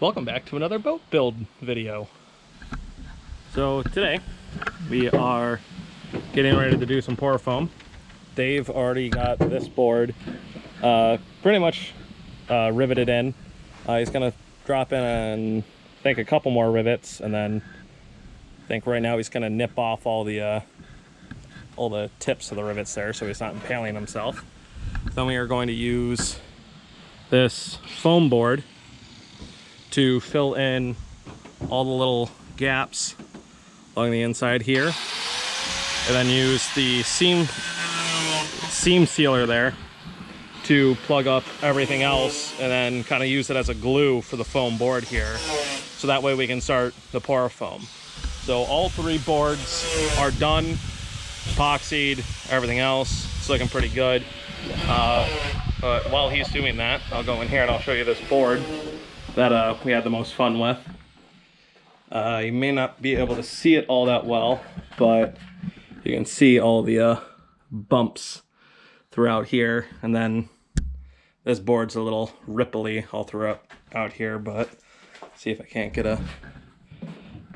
welcome back to another boat build video. So today we are getting ready to do some pour foam. Dave already got this board pretty much riveted in. He's gonna drop in I think a couple more rivets, and then I think right now he's gonna nip off all the tips of the rivets there so he's not impaling himself. Then we are going to use this foam board to fill in all the little gaps along the inside here, and then use the seam sealer there to plug up everything else, and then kind of use it as a glue for the foam board here, so that way we can start the pour foam. So all three boards are done, epoxied, everything else. It's looking pretty good. But while he's doing that, I'll go in here and I'll show you this board that we had the most fun with. You may not be able to see it all that well, but you can see all the bumps throughout here, and then this board's a little ripply all throughout out here, but see if I can't get a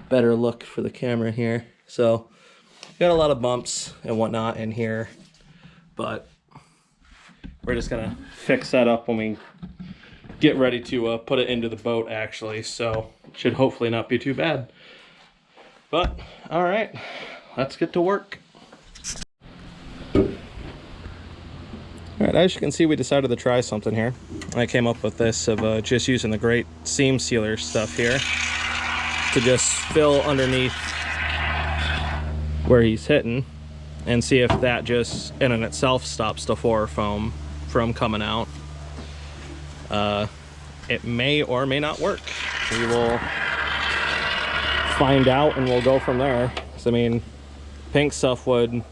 better look for the camera here. So got a lot of bumps and whatnot in here, but we're just gonna fix that up when we get ready to put it into the boat actually, so it should hopefully not be too bad. But all right, let's get to work. All right, as you can see, we decided to try something here. I came up with this of just using the great seam sealer stuff here to just fill underneath where he's hitting, and see if that just in and itself stops the pour foam from coming out. It may or may not work. We will find out and we'll go from there. So, I mean, pink stuff would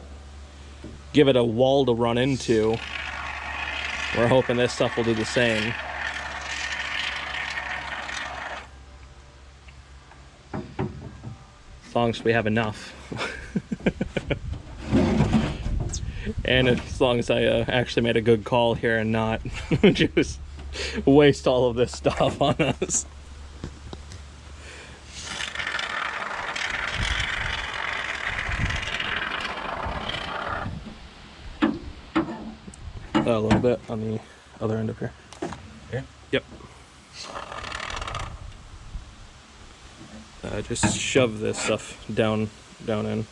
give it a wall to run into. We're hoping this stuff will do the same. As long as we have enough. And as long as I actually made a good call here and not just waste all of this stuff on us. A little bit on the other end of here. Here? Yep. Just shove this stuff down in.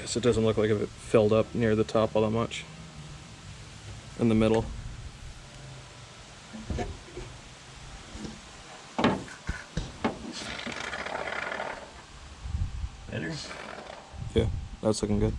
So it doesn't look like it filled up near the top all that much. In the middle. Better? Yeah, that's looking good.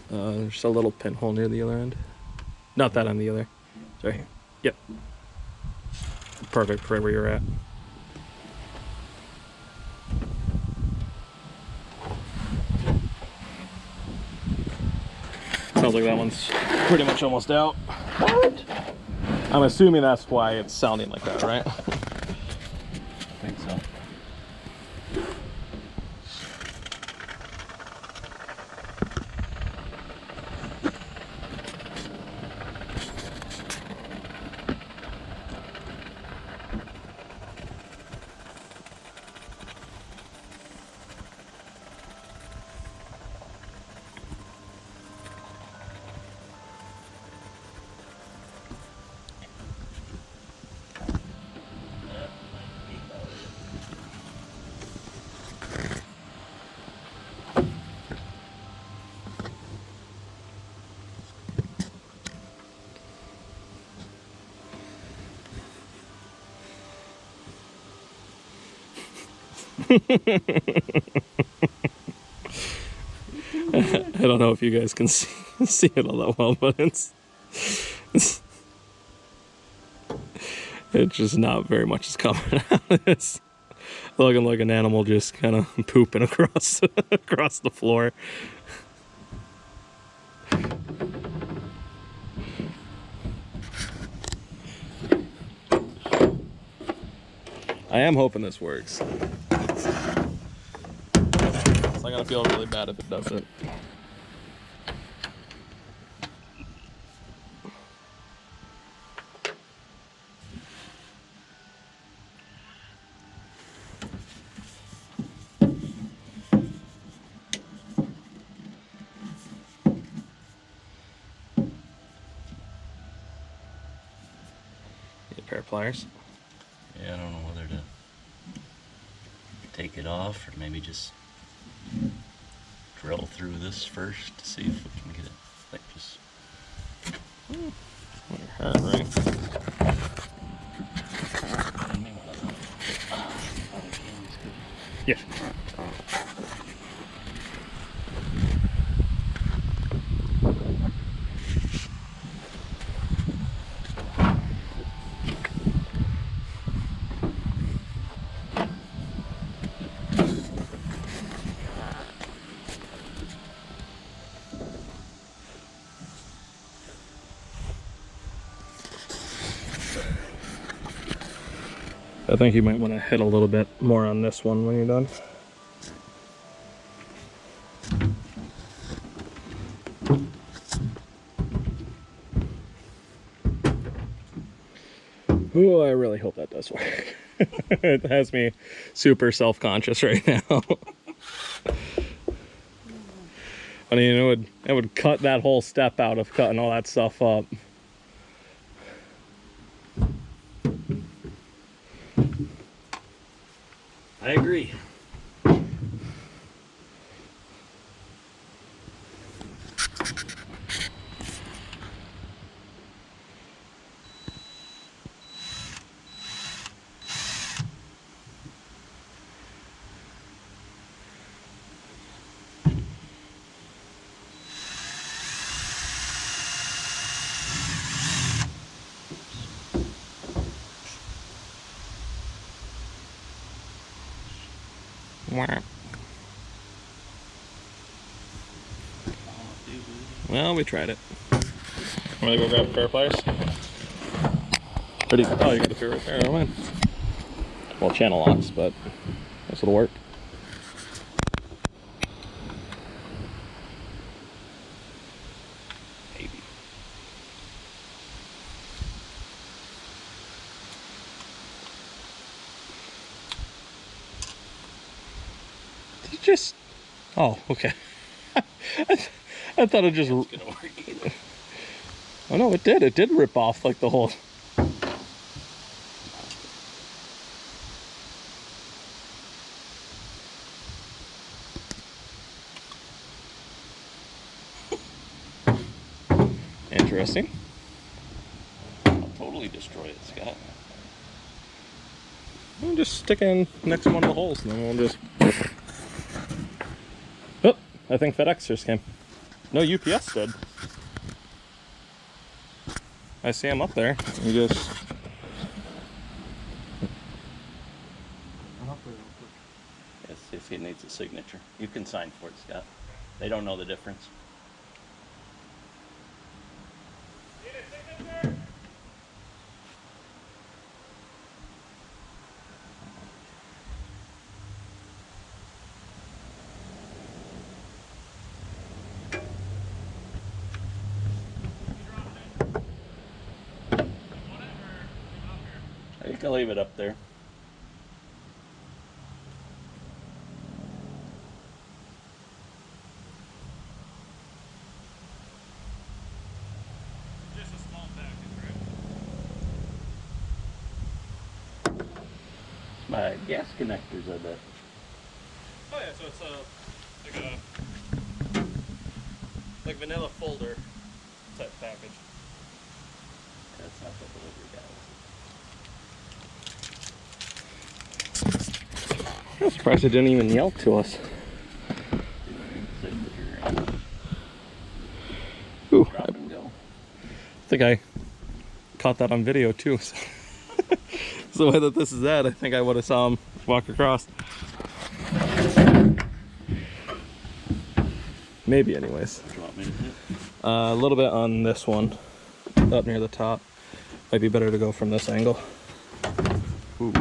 There's a little pinhole near the other end. Not that on the other. Sorry. Yep. Perfect for where you're at. Sounds like that one's pretty much almost out. What? I'm assuming that's why it's sounding like that, right? I think so. I don't know if you guys can see it all that well, but it's just not very much is coming out. It's looking like an animal just kind of pooping across across the floor. I am hoping this works. So I'm gonna feel really bad if it doesn't. Need a pair of pliers. Yeah, I don't know whether to take it off or maybe just drill through this first to see if we can get it like just. Right. Yeah. I think you might want to hit a little bit more on this one when you're done. Ooh, I really hope that does work. It has me super self-conscious right now. I mean, it would cut that whole step out of cutting all that stuff up. I agree. Well, we tried it. I'm gonna go grab a pair of pliers. Oh, you got a pair right there. Never mind. Well, channel locks, but this will work. Maybe. Did you just? Oh, okay. I thought it just. It's gonna work either. Oh no, it did. It did rip off like the whole. Interesting. I'll totally destroy it, Scott. We'll just stick in next to one of the holes, and then we'll just. Oh, I think FedEx just came. No, UPS did. I see him up there. You just. Yes, if he needs a signature. You can sign for it, Scott. They don't know the difference. You can leave it up there. Just a small package, right? My gas connectors, I bet. Oh yeah, so it's like vanilla folder type package. That's not the delivery guy. I'm surprised it didn't even yelp to us. Ooh, Drop and go. I think I caught that on video too. So the way that this is at, I think I would have saw him walk across. Maybe anyways. Do you want me to hit? A little bit on this one, up near the top. Might be better to go from this angle. Ooh.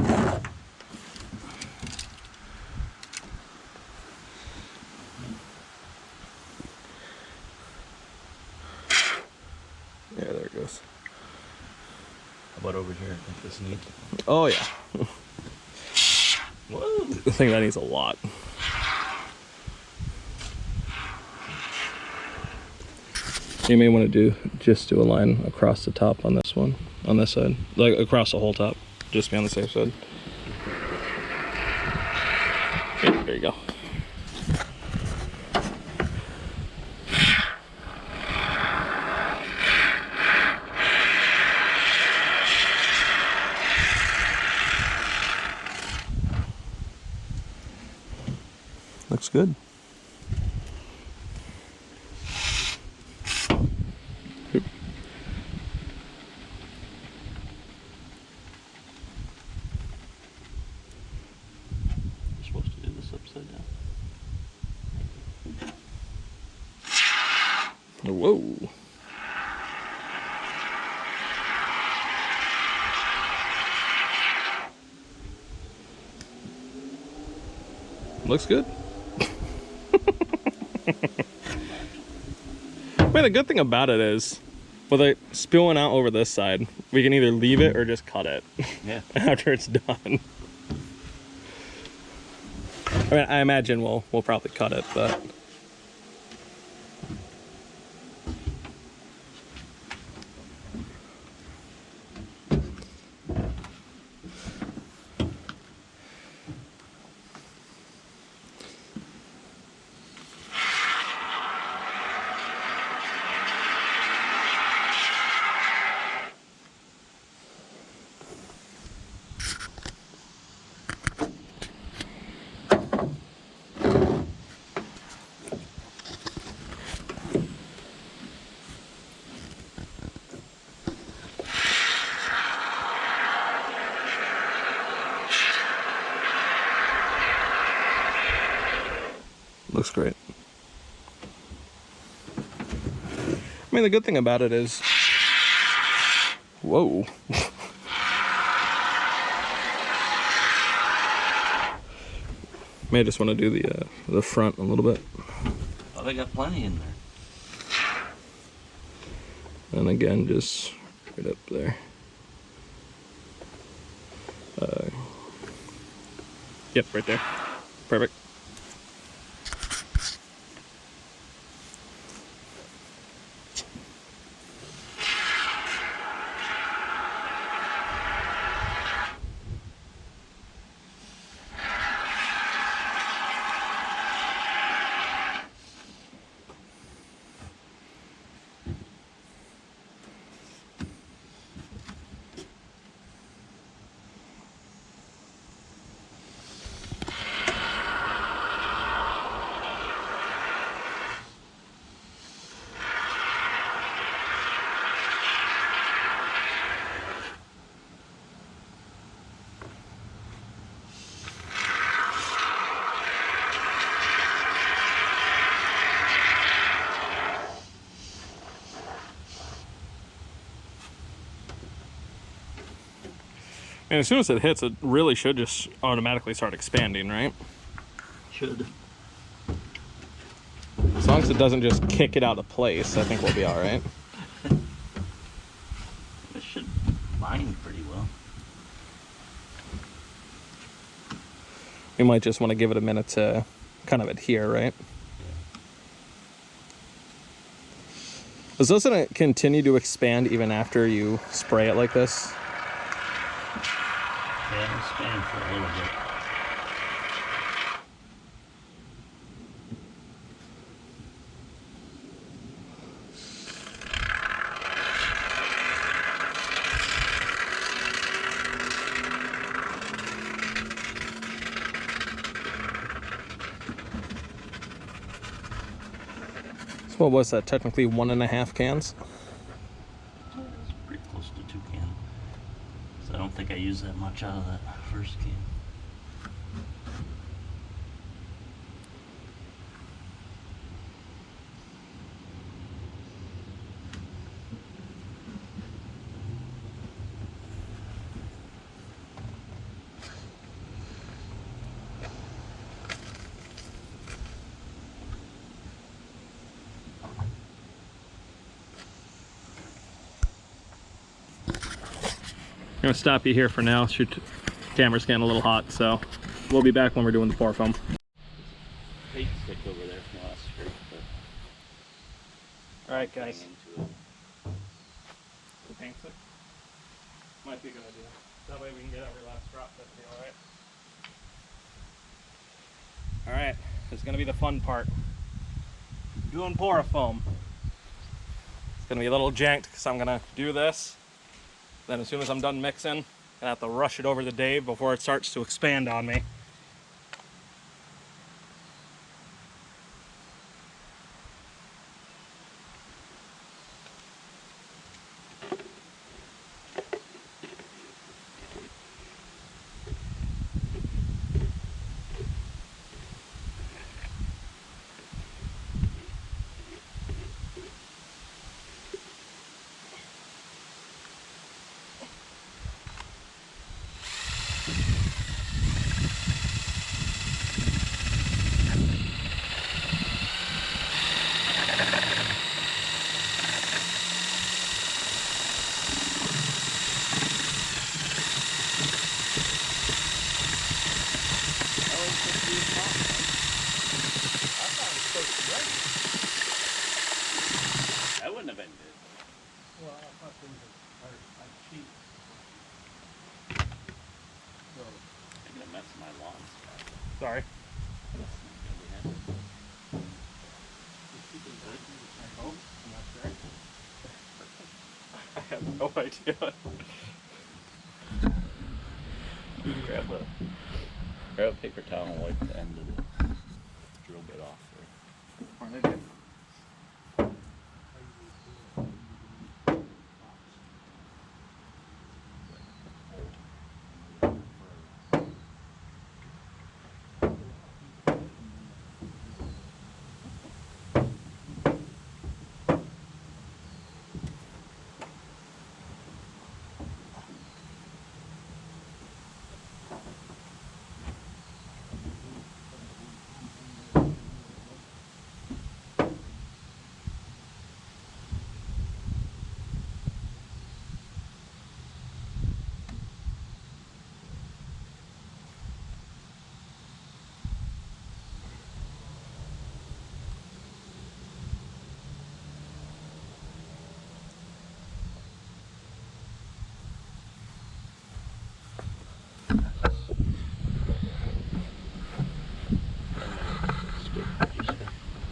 Yeah, there it goes. How about over here? I think this needs. Oh yeah. Whoa. I think that needs a lot. You may want to do a line across the top on this one, on this side, like across the whole top, just be on the safe side. Okay, there you go. Looks good. You're supposed to do this upside down. Whoa. Looks good. I mean, the good thing about it is, with it spilling out over this side, we can either leave it or just cut it Yeah. after it's done. I mean, I imagine we'll probably cut it, but looks great. I mean, the good thing about it is, whoa. May just want to do the front a little bit, Oh, they got plenty in there. and again, just right up there. Yep, right there. Perfect. And as soon as it hits, it really should just automatically start expanding, right? Should. As long as it doesn't just kick it out of place, I think we'll be all right. It should bind pretty well. We might just want to give it a minute to kind of adhere, right? Is this going to continue to expand even after you spray it like this? Yeah, it'll expand for a little bit. So what was that? Technically 1.5 cans? It's pretty close to 2 cans. So I don't think I used that much out of that first can. gonna stop you here for now. Camera's getting a little hot, so we'll be back when we're doing the pour foam. Bait stick over there from last streak, but All right, guys. into it. The paint stick might be a good idea. That way we can get every last drop. That'd be all right. All right, this is gonna be the fun part. Doing pour foam. It's gonna be a little janked because I'm gonna do this. Then as soon as I'm done mixing, I'm gonna have to rush it over to Dave before it starts to expand on me. That wouldn't have been good. Well, I thought things are cheap. I'm gonna mess my lawn. Sorry. I have no idea. Grab a paper towel and wipe the end of the drill bit off there.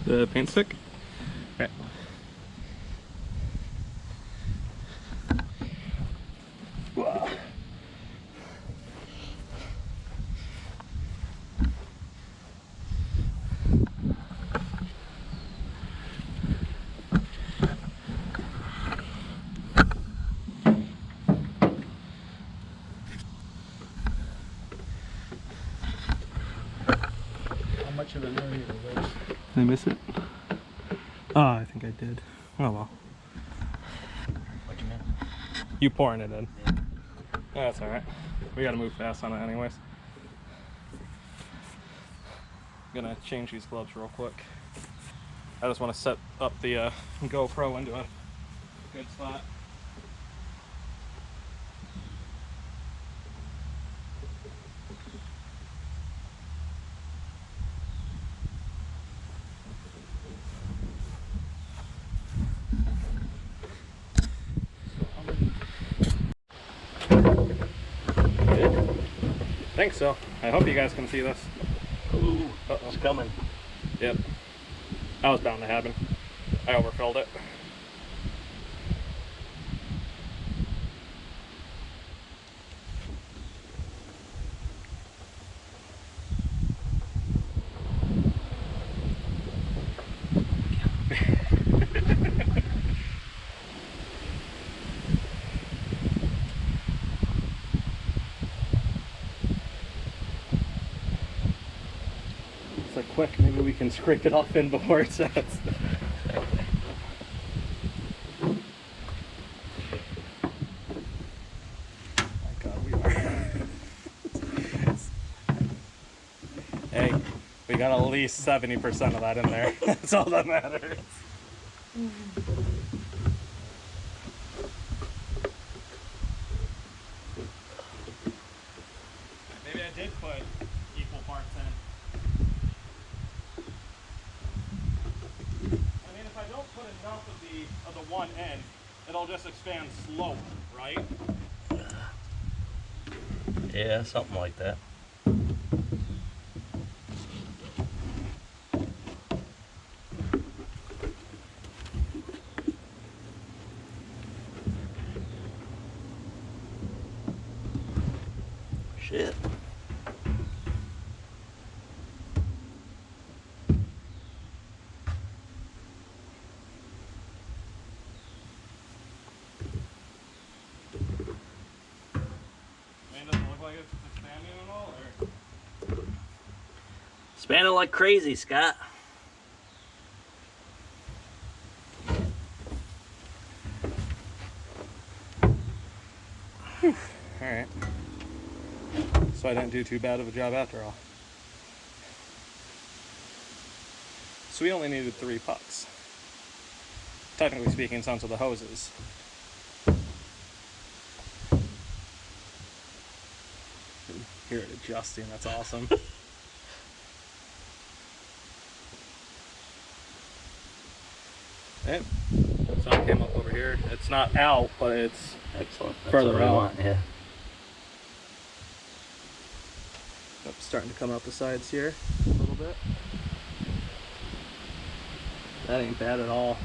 The paint stick? Okay. How much of an area was? Did I miss it? Oh, I think I did. Oh well. What you mean? You pouring it in. Yeah. Yeah, that's alright. We gotta move fast on it anyways. Gonna change these gloves real quick. I just want to set up the GoPro into a good spot. I think so. I hope you guys can see this. Ooh, Uh-oh. it's coming. Yep. That was bound to happen. I overfilled it. It's like, quick, maybe we can scrape it off in before it sets. Hey, we got at least 70% of that in there. That's all that matters. one end, it'll just expand slower, right? Yeah, something like that. Shit. I mean, doesn't look like it's expanding at all, or? Expanding like crazy, Scott. Alright. So I didn't do too bad of a job after all. So we only needed 3 pucks. Technically speaking, some of the hoses. Hear it adjusting, that's awesome. Hey, sun came up over here. It's not out, but it's Excellent. That's further what we out. want, yeah. Starting to come out the sides here a little bit. That ain't bad at all.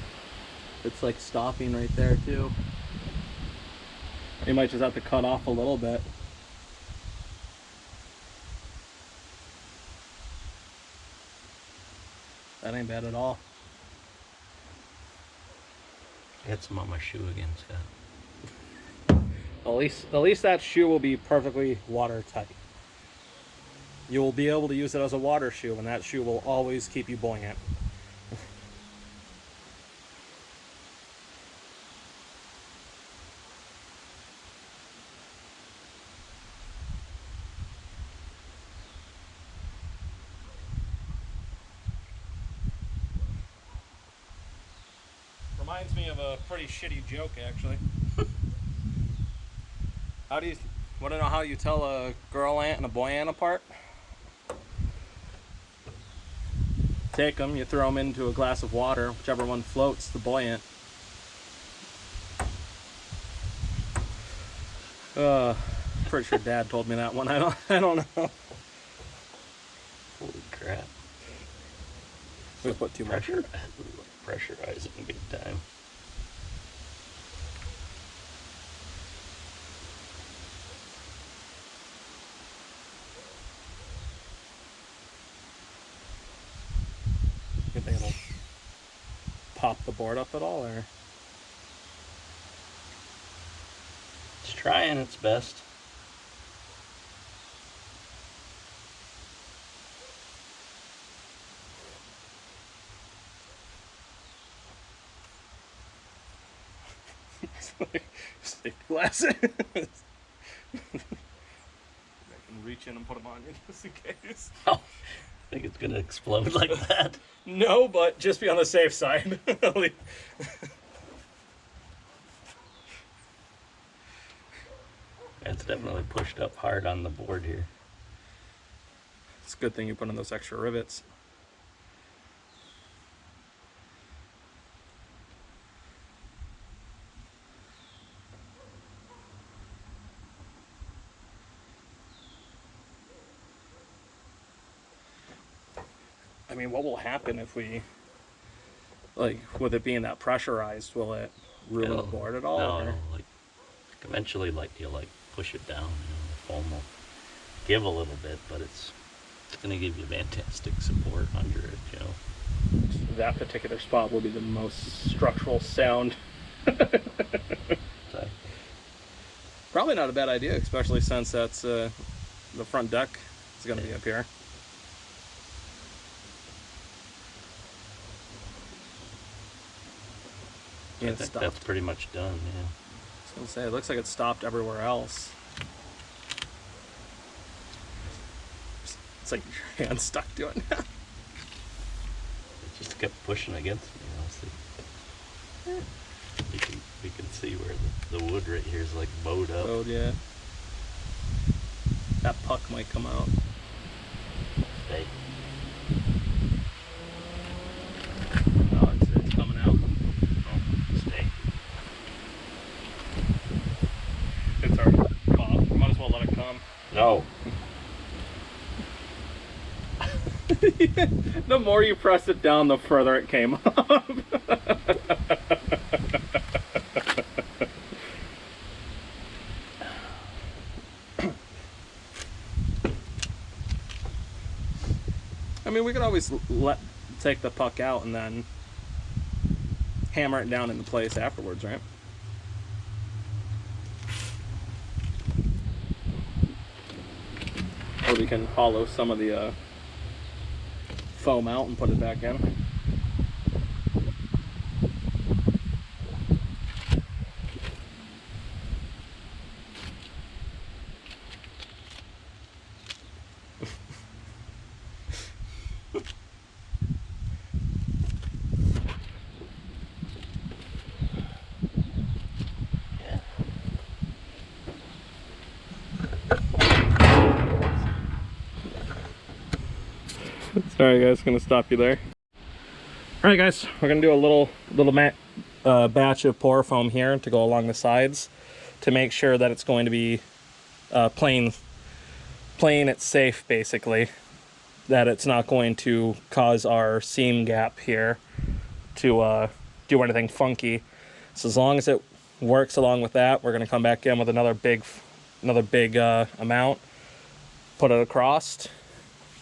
It's like stopping right there too. You might just have to cut off a little bit. That ain't bad at all. I got some on my shoe again, Scott. At least that shoe will be perfectly watertight. You will be able to use it as a water shoe, and that shoe will always keep you buoyant. Reminds me of a pretty shitty joke, actually. Want to know how you tell a girl ant and a boy ant apart? Take them, you throw them into a glass of water. Whichever one floats, the boy ant. Pretty sure Dad told me that one. I don't know. Holy crap. We put too much. Pressurizing big time. You think it'll pop the board up at all, or? It's trying its best. Safety glasses. I can reach in and put them on you just in case. Oh, I think it's gonna explode like that. No, but just be on the safe side. It's definitely pushed up hard on the board here. It's a good thing you put in those extra rivets. I mean, what will happen if we, like, with it being that pressurized, will it ruin the board at all? No, or? no, like eventually, like you like push it down, the foam will give a little bit, but it's gonna give you fantastic support under it, That particular spot will be the most structural sound. So, Probably not a bad idea, especially since that's the front deck is going to be up here. Yeah, I it think stopped. that's pretty much done, yeah. I was going to say, it looks like it stopped everywhere else. It's like your hand's stuck to it now. It just kept pushing against me, honestly. You can see where the wood right here is like bowed up. Oh, yeah. That puck might come out. Stay. Oh, it's coming out. Oh, stay. No. The more you pressed it down, the further it came up. I mean, we could always take the puck out and then hammer it down into place afterwards, right? Or we can hollow some of the foam out and put it back in. Sorry guys, gonna stop you there. All right guys, we're gonna do a little batch of pour foam here to go along the sides to make sure that it's going to be playing it safe, basically, that it's not going to cause our seam gap here to do anything funky. So as long as it works along with that, we're gonna come back in with another big amount, put it across,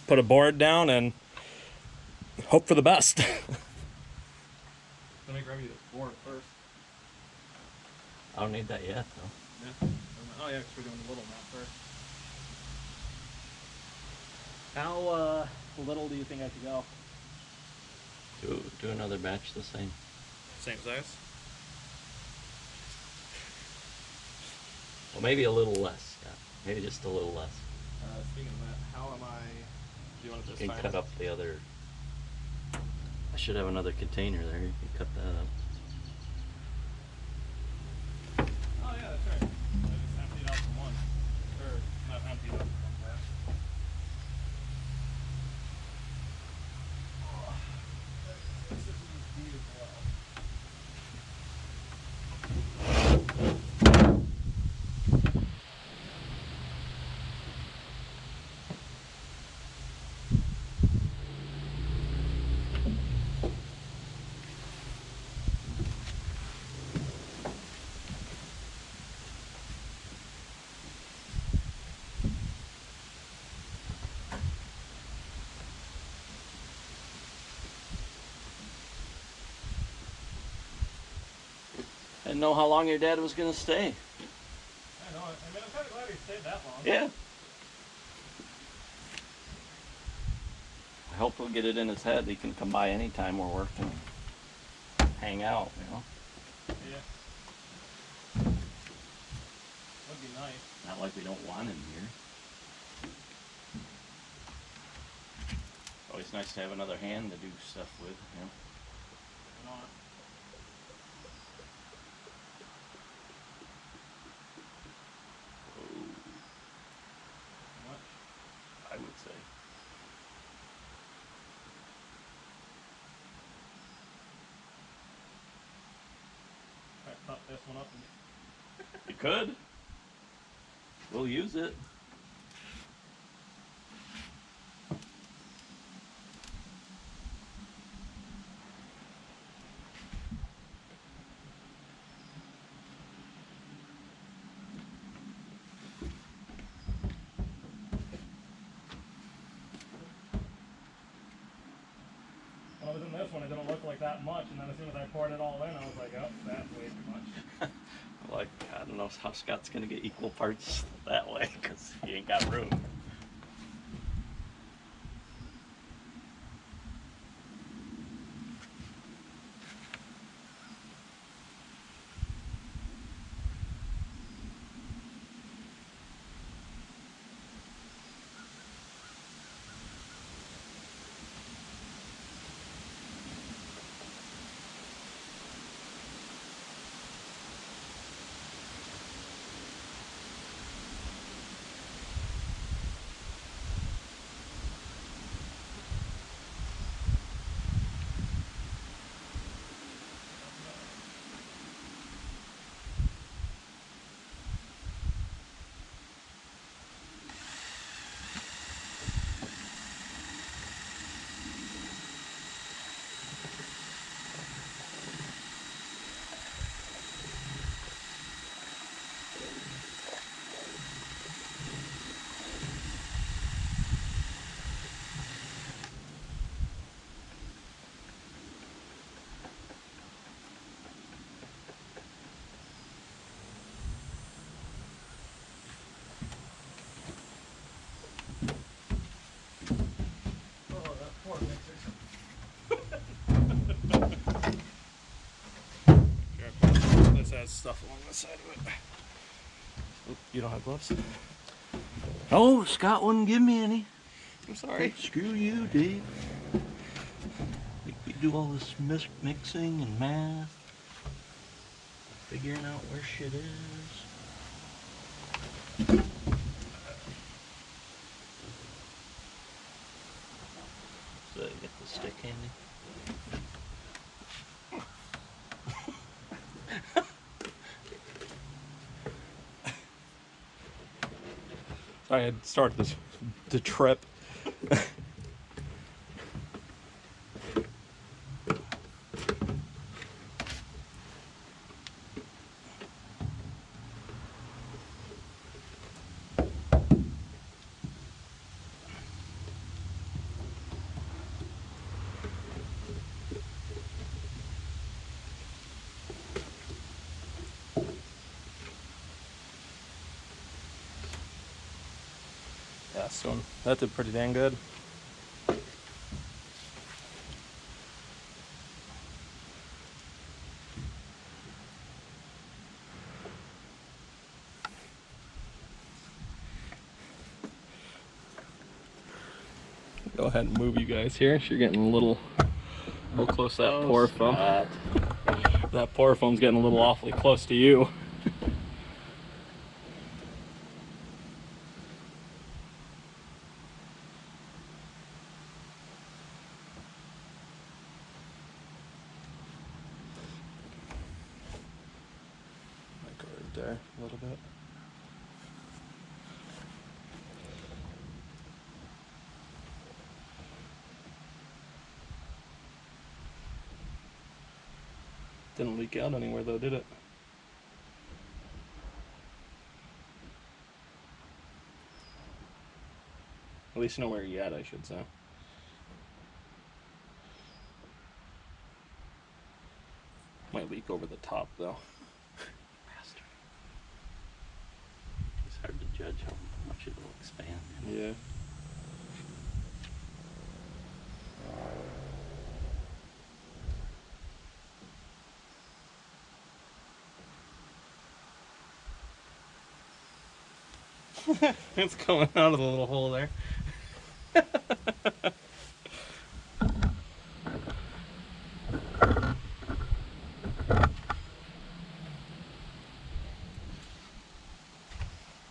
put a board down, and hope for the best. Let me grab you the board first. I don't need that yet, though. Yeah. Oh yeah, because we're doing the little amount first. How little do you think I should go? Do another batch the same. Same size? Well, maybe a little less. Yeah. Maybe just a little less. Speaking of that, how am I doing it this You can time? cut up the other. I should have another container there. You can cut that up. Oh yeah, that's right. I just emptied out from one. Or not emptied out from one glass. This is beautiful. I didn't know how long your dad was gonna stay. I know. I mean, I'm kind of glad he stayed that long. Yeah. I hope he'll get it in his head he can come by anytime we're working, hang out, you know. Yeah. Would be nice. Not like we don't want him here. Always nice to have another hand to do stuff with, you know. You know, much. I would say. I cut this one up and You could. We'll use it. when I was in this one, it didn't look like that much, and then as soon as I poured it all in, I was like, oh, that's way too much. Like, I don't know how Scott's gonna get equal parts that way, because he ain't got room. stuff along the side of it. Oop, you don't have gloves? Oh, Scott wouldn't give me any. I'm sorry. Screw you, Dave. We do all this mixing and math, figuring out where shit is. So you get the stick handy. I had started the trip. Yeah, so that did pretty dang good. Go ahead and move you guys here. So you're getting a little close to that pour foam. That pour foam's getting a little awfully close to you. Might go right there a little bit. Didn't leak out anywhere though, did it? At least you know where you're at, I should say. Might leak over the top though. Bastard. It's hard to judge how much it will expand. Yeah. It's coming out of the little hole there.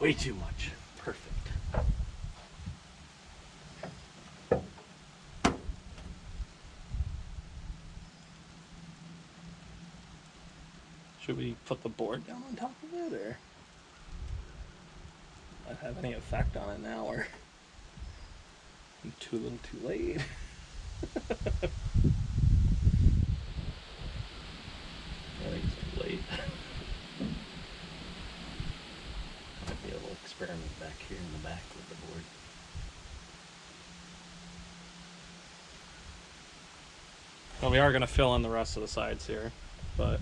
Way too much. Perfect. Should we put the board down on top of it, or not have any effect on it now, or too little too late? I think it's too late. Might be able to experiment back here in the back with the board. Well, we are going to fill in the rest of the sides here, but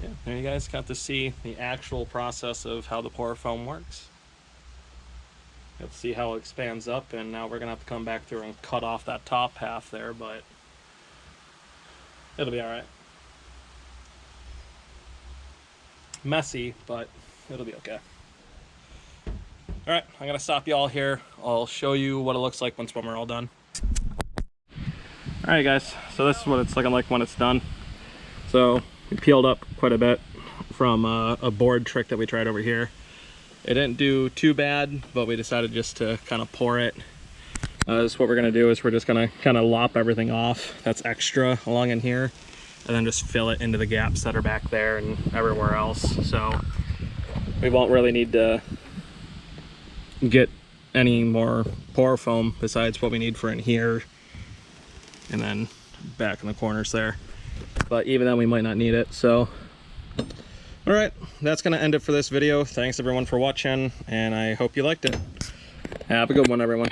yeah, there you guys got to see the actual process of how the pour foam works. Got to see how it expands up, and now we're going to have to come back through and cut off that top half there, but it'll be alright. Messy, but it'll be okay. Alright, I'm going to stop you all here. I'll show you what it looks like when we're all done. Alright guys, so this is what it's looking like when it's done. So we peeled up quite a bit from a board trick that we tried over here. It didn't do too bad, but we decided just to kind of pour it. So what we're going to do is we're just going to kind of lop everything off that's extra along in here, and then just fill it into the gaps that are back there and everywhere else. So we won't really need to get any more pour foam besides what we need for in here and then back in the corners there. But even then we might not need it. So all right, that's gonna end it for this video. Thanks everyone for watching, and I hope you liked it. Have a good one, everyone.